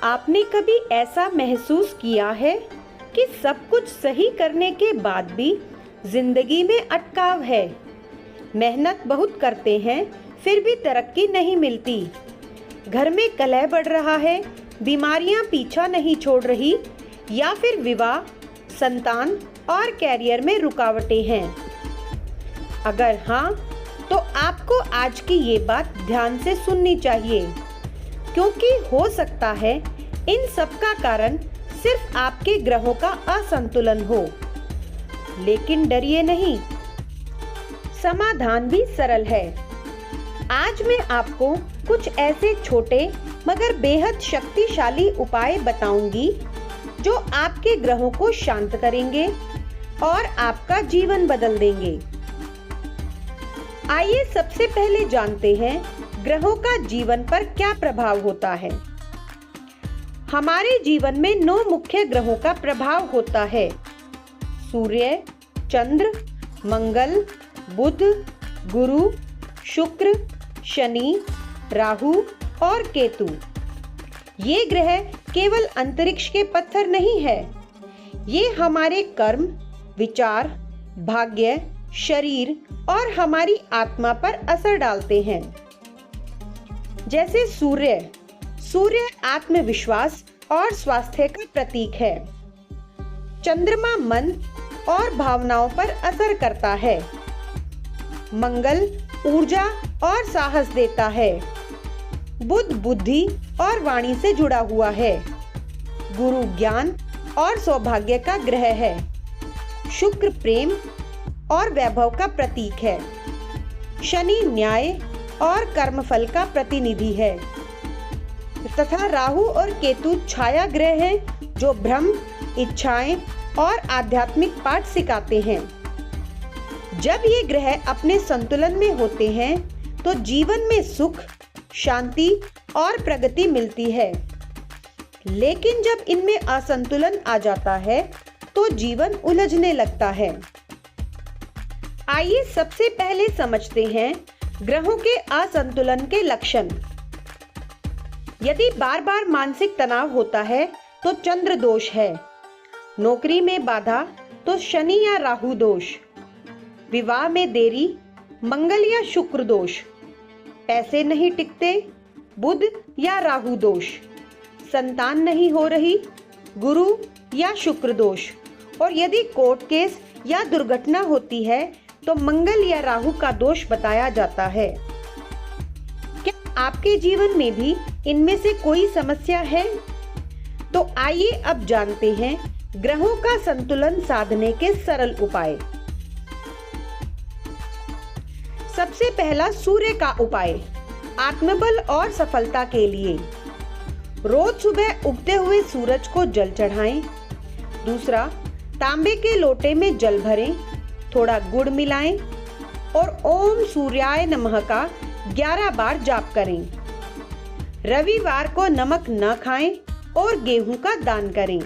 आपने कभी ऐसा महसूस किया है कि सब कुछ सही करने के बाद भी जिंदगी में अटकाव है? मेहनत बहुत करते हैं फिर भी तरक्की नहीं मिलती। घर में कलह बढ़ रहा है, बीमारियां पीछा नहीं छोड़ रही, या फिर विवाह, संतान और कैरियर में रुकावटें हैं। अगर हाँ, तो आपको आज की ये बात ध्यान से सुननी चाहिए, क्योंकि हो सकता है इन सब का कारण सिर्फ आपके ग्रहों का असंतुलन हो। लेकिन डरिए नहीं, समाधान भी सरल है। आज मैं आपको कुछ ऐसे छोटे मगर बेहद शक्तिशाली उपाय बताऊंगी जो आपके ग्रहों को शांत करेंगे और आपका जीवन बदल देंगे। आइए सबसे पहले जानते हैं ग्रहों का जीवन पर क्या प्रभाव होता है। हमारे जीवन में 9 मुख्य ग्रहों का प्रभाव होता है: सूर्य, चंद्र, मंगल, बुध, गुरु, शुक्र, शनि, राहु और केतु। ये ग्रह केवल अंतरिक्ष के पत्थर नहीं है, ये हमारे कर्म, विचार, भाग्य, शरीर और हमारी आत्मा पर असर डालते हैं। जैसे सूर्य आत्मविश्वास और स्वास्थ्य का प्रतीक है। चंद्रमा मन और भावनाओं पर असर करता है। मंगल ऊर्जा और साहस देता है। बुध बुद्धि और वाणी से जुड़ा हुआ है। गुरु ज्ञान और सौभाग्य का ग्रह है। शुक्र प्रेम और वैभव का प्रतीक है। शनि न्याय और कर्मफल का प्रतिनिधि है, तथा राहु और केतु छाया ग्रह हैं जो भ्रम, इच्छाएं और आध्यात्मिक पाठ सिखाते हैं। जब ये ग्रह अपने संतुलन में होते हैं तो जीवन में सुख, शांति और प्रगति मिलती है। लेकिन जब इनमें असंतुलन आ जाता है तो जीवन उलझने लगता है। आइए सबसे पहले समझते हैं ग्रहों के असंतुलन के लक्षण। यदि बार बार मानसिक तनाव होता है तो चंद्र दोष है। नौकरी में बाधा तो शनि या राहु दोष। विवाह में देरी, मंगल या शुक्र दोष। पैसे नहीं टिकते, बुध या राहु दोष। संतान नहीं हो रही, गुरु या शुक्र दोष। और यदि कोर्ट केस या दुर्घटना होती है तो मंगल या राहु का दोष बताया जाता है। क्या आपके जीवन में भी इनमें से कोई समस्या है? तो आइए अब जानते हैं ग्रहों का संतुलन साधने के सरल उपाय। सबसे पहला सूर्य का उपाय, आत्मबल और सफलता के लिए। रोज सुबह उगते हुए सूरज को जल चढ़ाएं। दूसरा, तांबे के लोटे में जल भरें, थोड़ा गुड़ मिलाएं और ओम सूर्याय नमः का 11 बार जाप करें। रविवार को नमक न खाएं और गेहूं का दान करें।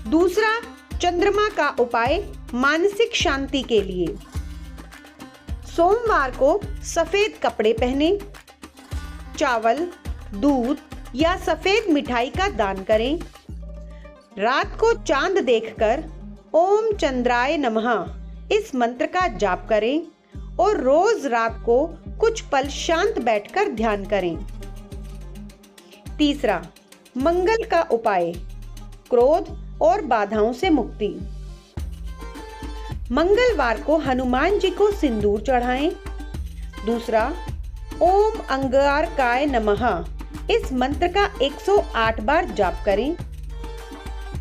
दूसरा, चंद्रमा का उपाय, मानसिक शांति के लिए। सोमवार को सफेद कपड़े पहनें, चावल, दूध या सफेद मिठाई का दान करें। रात को चांद देखकर ओम चंद्राय नमः इस मंत्र का जाप करें और रोज रात को कुछ पल शांत बैठकर ध्यान करें। तीसरा, मंगल का उपाय, क्रोध और बाधाओं से मुक्ति। मंगलवार को हनुमान जी को सिंदूर चढ़ाएं। दूसरा, ओम अंगारकाय नमः इस मंत्र का 108 बार जाप करें।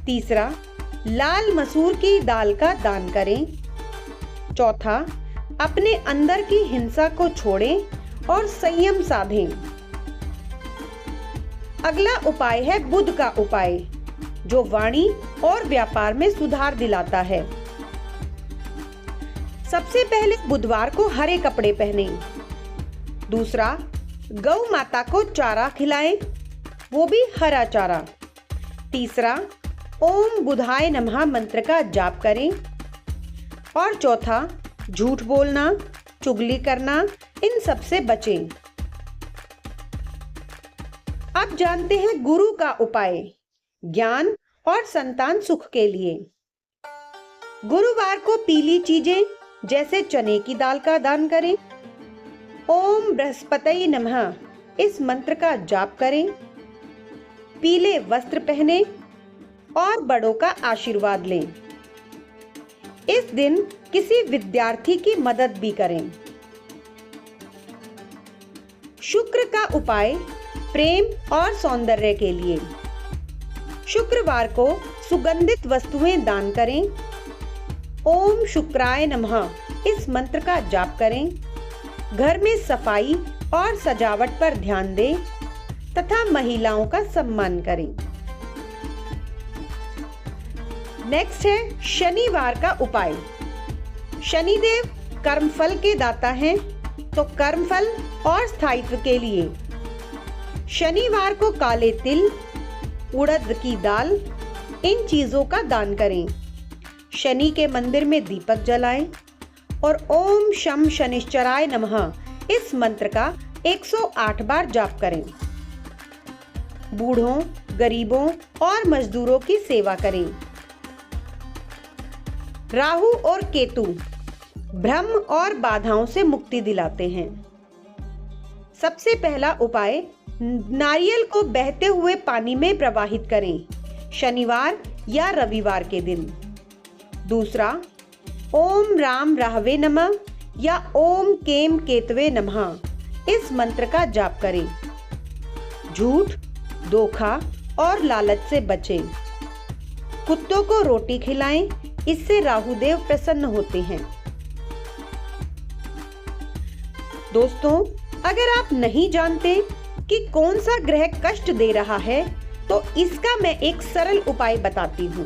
तीसरा, लाल मसूर की दाल का दान करें। चौथा, अपने अंदर की हिंसा को छोड़ें और संयम साधें। अगला उपाय है बुध का उपाय, जो वाणी और व्यापार में सुधार दिलाता है। सबसे पहले बुधवार को हरे कपड़े पहनें। दूसरा, गौ माता को चारा खिलाएं, वो भी हरा चारा। तीसरा, ओम बुधाय नमः मंत्र का जाप करें। और चौथा, झूठ बोलना, चुगली करना, इन सब से बचें। अब जानते हैं गुरु का उपाय ज्ञान और संतान सुख के लिए। गुरुवार को पीली चीजें जैसे चने की दाल का दान करें। ओम बृहस्पतये नमः इस मंत्र का जाप करें। पीले वस्त्र पहने और बड़ों का आशीर्वाद लें। इस दिन किसी विद्यार्थी की मदद भी करें। शुक्र का उपाय प्रेम और सौंदर्य के लिए। शुक्रवार को सुगंधित वस्तुएं दान करें। ओम शुक्राय नमः इस मंत्र का जाप करें। घर में सफाई और सजावट पर ध्यान दें तथा महिलाओं का सम्मान करें। नेक्स्ट है शनिवार का उपाय। शनिदेव कर्मफल के दाता हैं, तो कर्मफल और स्थायित्व के लिए शनिवार को काले तिल, उड़द की दाल, इन चीजों का दान करें। शनि के मंदिर में दीपक जलाएं और ओम शम शनिश्चराय नमः इस मंत्र का 108 बार जाप करें। बूढ़ों, गरीबों और मजदूरों की सेवा करें। राहु और केतु भ्रम और बाधाओं से मुक्ति दिलाते हैं। सबसे पहला उपाय नारियल को बहते हुए पानी में प्रवाहित करें, शनिवार या रविवार के दिन। दूसरा, ओम राम राहवे नमः या ओम केम केतवे नमः इस मंत्र का जाप करें। झूठ, धोखा और लालच से बचें। कुत्तों को रोटी खिलाएं, इससे राहुदेव प्रसन्न होते हैं। दोस्तों, अगर आप नहीं जानते कि कौन सा ग्रह कष्ट दे रहा है तो इसका मैं एक सरल उपाय बताती हूँ।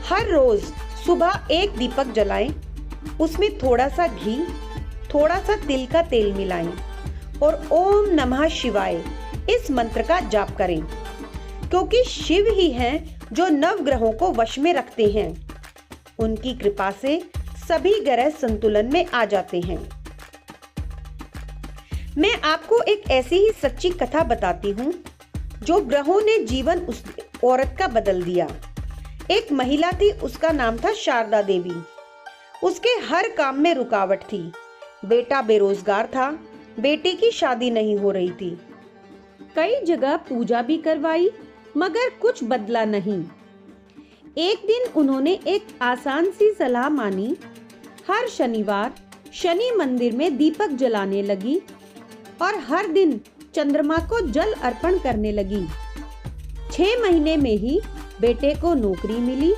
हर रोज सुबह एक दीपक जलाएं, उसमें थोड़ा सा घी, थोड़ा सा तिल का तेल मिलाएं और ओम नमः शिवाय इस मंत्र का जाप करें, क्योंकि शिव ही हैं जो नवग्रहों को वश में रखते हैं। उनकी कृपा से सभी ग्रह संतुलन में आ जाते हैं। मैं आपको एक ऐसी ही सच्ची कथा बताती हूँ जो ग्रहों ने जीवन उस औरत का बदल दिया। एक महिला थी, उसका नाम था शारदा देवी। उसके हर काम में रुकावट थी। बेटा बेरोजगार था, बेटी की शादी नहीं हो रही थी। कई जगह पूजा भी करवाई मगर कुछ बदला नहीं। एक दिन उन्होंने एक आसान सी सलाह मानी। हर शनिवार शनि मंदिर में दीपक जलाने लगी और हर दिन चंद्रमा को जल अर्पण करने लगी। 6 महीने में ही बेटे को नौकरी मिली,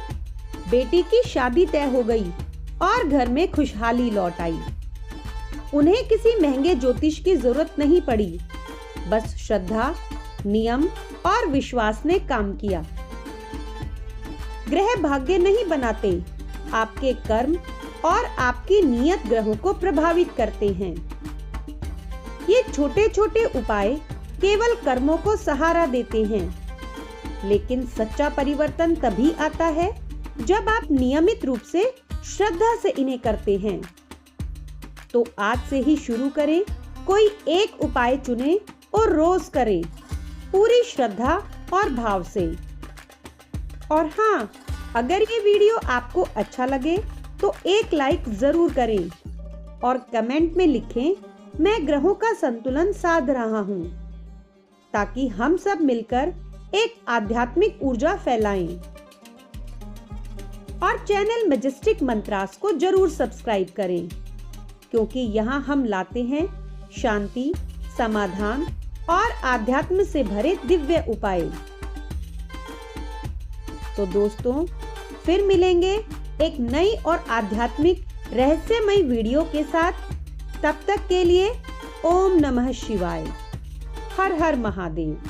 बेटी की शादी तय हो गई और घर में खुशहाली लौट आई। उन्हें किसी महंगे ज्योतिष की जरूरत नहीं पड़ी, बस श्रद्धा, नियम और विश्वास ने काम किया। ग्रह भाग्य नहीं बनाते, आपके कर्म और आपकी नियत ग्रहों को प्रभावित करते हैं। ये छोटे छोटे उपाय केवल कर्मों को सहारा देते हैं, लेकिन सच्चा परिवर्तन तभी आता है जब आप नियमित रूप से श्रद्धा से इन्हें करते हैं। तो आज से ही शुरू करें, कोई एक उपाय चुनें और रोज करें, पूरी श्रद्धा और भाव से। और हाँ, अगर ये वीडियो आपको अच्छा लगे तो एक लाइक जरूर करें और कमेंट में लिखें, मैं ग्रहों का संतुलन साध रहा हूँ, ताकि हम सब मिलकर एक आध्यात्मिक ऊर्जा फैलाएं। और चैनल मैजेस्टिक मंत्रास को जरूर सब्सक्राइब करें, क्योंकि यहाँ हम लाते हैं शांति, समाधान और आध्यात्म से भरे दिव्य उपाय। तो दोस्तों, फिर मिलेंगे एक नई और आध्यात्मिक रहस्यमय वीडियो के साथ। तब तक के लिए ओम नमः शिवाय। हर हर महादेव।